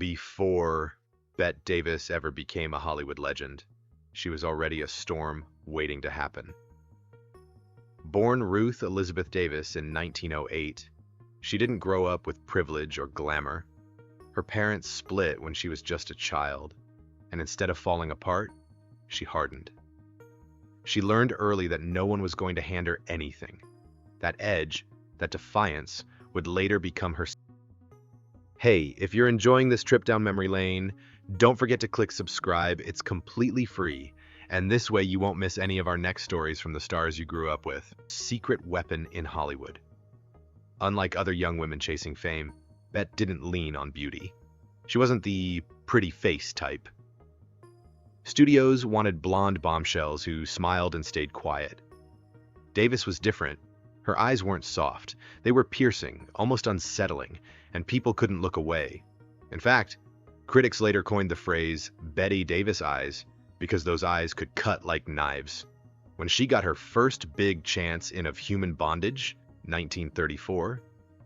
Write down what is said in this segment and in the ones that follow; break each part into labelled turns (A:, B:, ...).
A: Before Bette Davis ever became a Hollywood legend, she was already a storm waiting to happen. Born Ruth Elizabeth Davis in 1908, she didn't grow up with privilege or glamour. Her parents split when she was just a child, and instead of falling apart, she hardened. She learned early that no one was going to hand her anything. That edge, that defiance, would later become her. Hey, if you're enjoying this trip down memory lane, don't forget to click subscribe. It's completely free, and this way you won't miss any of our next stories from the stars you grew up with. Secret weapon in Hollywood. Unlike other young women chasing fame, Bette didn't lean on beauty. She wasn't the pretty face type. Studios wanted blonde bombshells who smiled and stayed quiet. Davis was different. Her eyes weren't soft. They were piercing, almost unsettling, and people couldn't look away. In fact, critics later coined the phrase Bette Davis eyes because those eyes could cut like knives. When she got her first big chance in Of Human Bondage, 1934,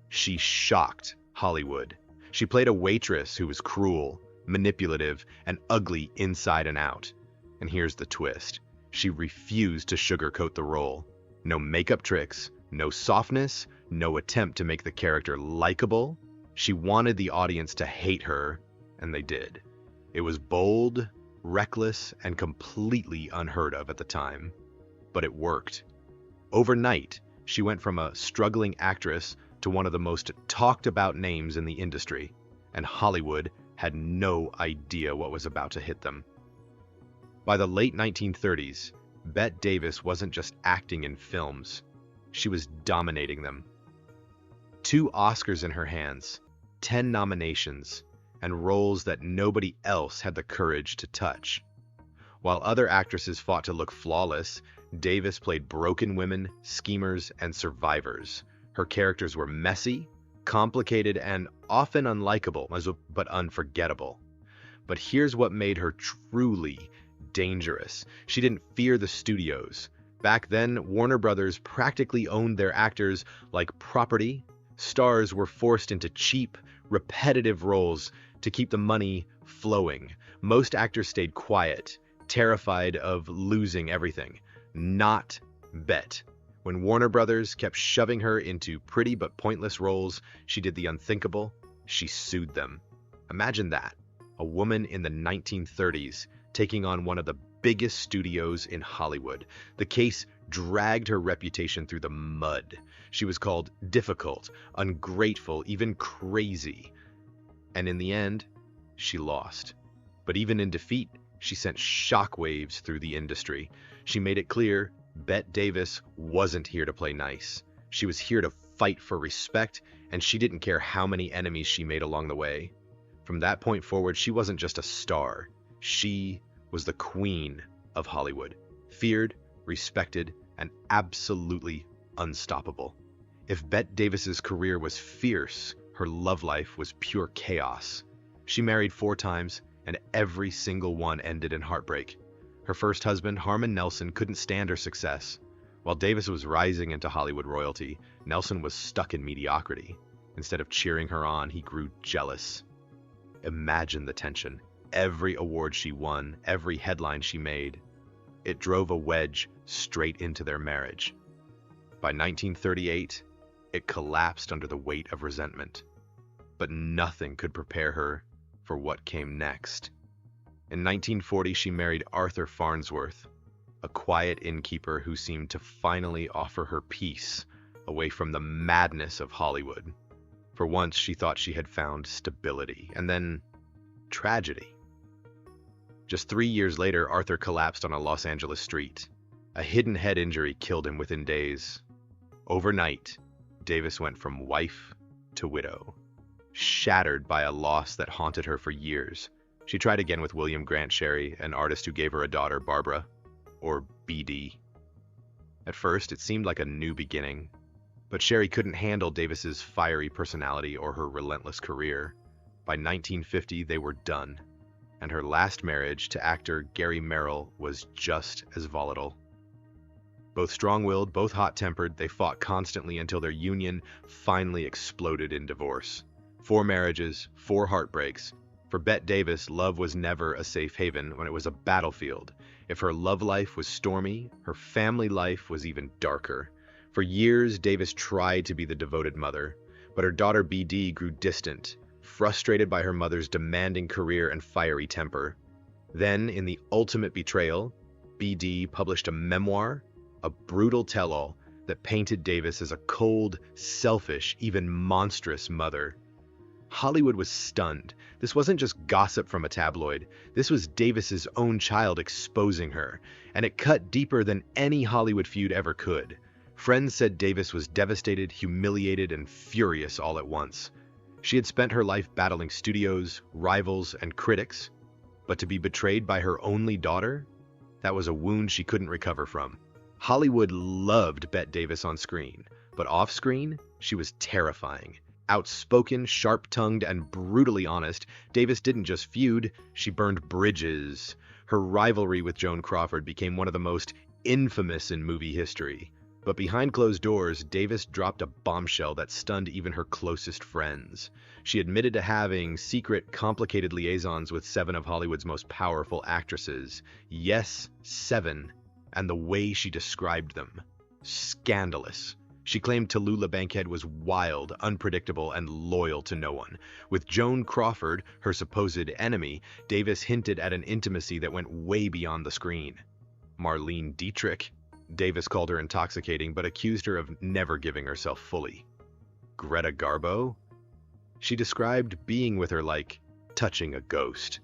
A: she shocked Hollywood. She played a waitress who was cruel, manipulative, and ugly inside and out. And here's the twist. She refused to sugarcoat the role. No makeup tricks, no softness, no attempt to make the character likable. She wanted the audience to hate her, and they did. It was bold, reckless, and completely unheard of at the time. But it worked. Overnight, she went from a struggling actress to one of the most talked about names in the industry, and Hollywood had no idea what was about to hit them. By the late 1930s, Bette Davis wasn't just acting in films, she was dominating them. 2 Oscars in her hands, 10 nominations, and roles that nobody else had the courage to touch. While other actresses fought to look flawless, Davis played broken women, schemers, and survivors. Her characters were messy, complicated, and often unlikable, but unforgettable. But here's what made her truly dangerous. She didn't fear the studios. Back then, Warner Brothers practically owned their actors like property. Stars were forced into cheap, repetitive roles to keep the money flowing. Most actors stayed quiet, terrified of losing everything. Not Bette. When Warner Brothers kept shoving her into pretty but pointless roles, she did the unthinkable. She sued them. Imagine that. A woman in the 1930s taking on one of the biggest studios in Hollywood. The case dragged her reputation through the mud. She was called difficult, ungrateful, even crazy. And in the end, she lost. But even in defeat, she sent shockwaves through the industry. She made it clear Bette Davis wasn't here to play nice. She was here to fight for respect, and she didn't care how many enemies she made along the way. From that point forward, she wasn't just a star. She was the queen of Hollywood, feared, respected, and absolutely unstoppable. If Bette Davis's career was fierce, her love life was pure chaos. She married 4 times, and every single one ended in heartbreak. Her first husband, Harmon Nelson, couldn't stand her success. While Davis was rising into Hollywood royalty, Nelson was stuck in mediocrity. Instead of cheering her on, he grew jealous. Imagine the tension. Every award she won, every headline she made, it drove a wedge straight into their marriage. By 1938, it collapsed under the weight of resentment. But nothing could prepare her for what came next. In 1940, she married Arthur Farnsworth, a quiet innkeeper who seemed to finally offer her peace away from the madness of Hollywood. For once, she thought she had found stability, and then tragedy. Just 3 years later, Arthur collapsed on a Los Angeles street. A hidden head injury killed him within days. Overnight, Davis went from wife to widow, shattered by a loss that haunted her for years. She tried again with William Grant Sherry, an artist who gave her a daughter, Barbara, or BD. At first, it seemed like a new beginning, but Sherry couldn't handle Davis's fiery personality or her relentless career. By 1950, they were done, and her last marriage to actor Gary Merrill was just as volatile. Both strong-willed, both hot-tempered, they fought constantly until their union finally exploded in divorce. 4 marriages, 4 heartbreaks. For Bette Davis, love was never a safe haven when it was a battlefield. If her love life was stormy, her family life was even darker. For years, Davis tried to be the devoted mother, but her daughter BD grew distant, frustrated by her mother's demanding career and fiery temper. Then, in the ultimate betrayal, BD published a memoir, a brutal tell-all that painted Davis as a cold, selfish, even monstrous mother. Hollywood was stunned. This wasn't just gossip from a tabloid. This was Davis's own child exposing her, and it cut deeper than any Hollywood feud ever could. Friends said Davis was devastated, humiliated, and furious all at once. She had spent her life battling studios, rivals, and critics, but to be betrayed by her only daughter? That was a wound she couldn't recover from. Hollywood loved Bette Davis on screen, but off-screen, she was terrifying. Outspoken, sharp-tongued, and brutally honest, Davis didn't just feud, she burned bridges. Her rivalry with Joan Crawford became one of the most infamous in movie history. But behind closed doors, Davis dropped a bombshell that stunned even her closest friends. She admitted to having secret, complicated liaisons with 7 of Hollywood's most powerful actresses. Yes, 7. And the way she described them. Scandalous. She claimed Tallulah Bankhead was wild, unpredictable, and loyal to no one. With Joan Crawford, her supposed enemy, Davis hinted at an intimacy that went way beyond the screen. Marlene Dietrich. Davis called her intoxicating, but accused her of never giving herself fully. Greta Garbo? She described being with her like touching a ghost.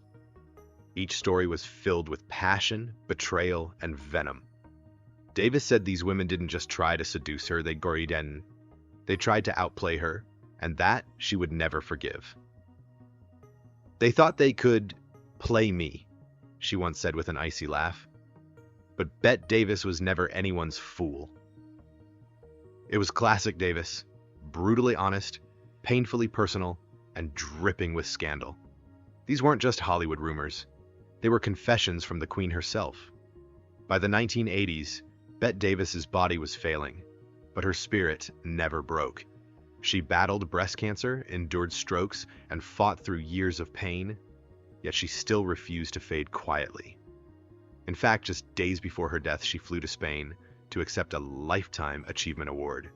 A: Each story was filled with passion, betrayal, and venom. Davis said these women didn't just try to seduce her, they tried to outplay her, and that she would never forgive. They thought they could play me, she once said with an icy laugh. But Bette Davis was never anyone's fool. It was classic Davis, brutally honest, painfully personal, and dripping with scandal. These weren't just Hollywood rumors. They were confessions from the Queen herself. By the 1980s, Bette Davis's body was failing, but her spirit never broke. She battled breast cancer, endured strokes, and fought through years of pain, yet she still refused to fade quietly. In fact, just days before her death, she flew to Spain to accept a Lifetime Achievement Award.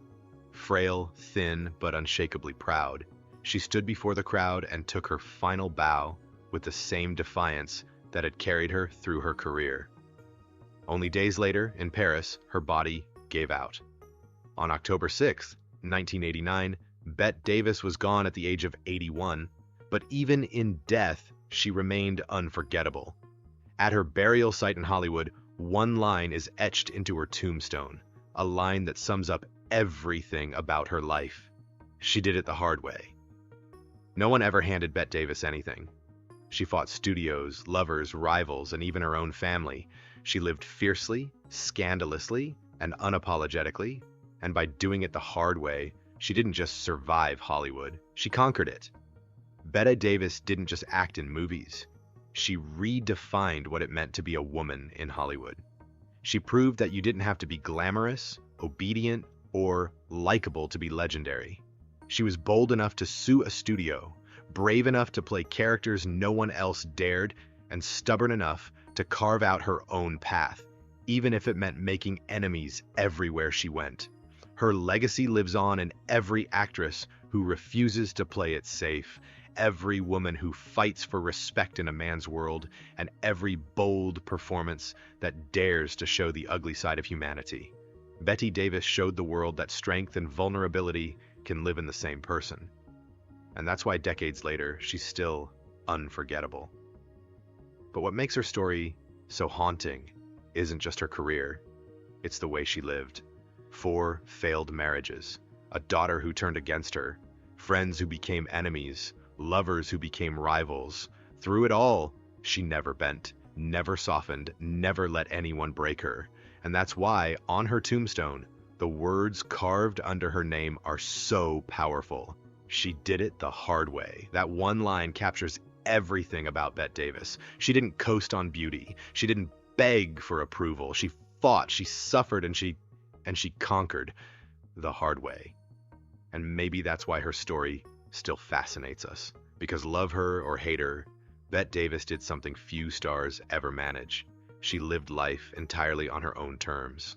A: Frail, thin, but unshakably proud, she stood before the crowd and took her final bow with the same defiance that had carried her through her career. Only days later, in Paris, her body gave out. On October 6, 1989, Bette Davis was gone at the age of 81, but even in death, she remained unforgettable. At her burial site in Hollywood, one line is etched into her tombstone, a line that sums up everything about her life. She did it the hard way. No one ever handed Bette Davis anything. She fought studios, lovers, rivals, and even her own family. She lived fiercely, scandalously, and unapologetically, and by doing it the hard way, she didn't just survive Hollywood, she conquered it. Bette Davis didn't just act in movies. She redefined what it meant to be a woman in Hollywood. She proved that you didn't have to be glamorous, obedient, or likable to be legendary. She was bold enough to sue a studio, brave enough to play characters no one else dared, and stubborn enough to carve out her own path, even if it meant making enemies everywhere she went. Her legacy lives on in every actress who refuses to play it safe, every woman who fights for respect in a man's world, and every bold performance that dares to show the ugly side of humanity. Bette Davis showed the world that strength and vulnerability can live in the same person. And that's why decades later, she's still unforgettable. But what makes her story so haunting isn't just her career, it's the way she lived. 4 failed marriages, a daughter who turned against her, friends who became enemies, lovers who became rivals. Through it all, she never bent, never softened, never let anyone break her. And that's why, on her tombstone, the words carved under her name are so powerful. She did it the hard way. That one line captures everything about Bette Davis. She didn't coast on beauty. She didn't beg for approval. She fought, she suffered, and she conquered the hard way. And maybe that's why her story still fascinates us. Because love her or hate her, Bette Davis did something few stars ever manage. She lived life entirely on her own terms.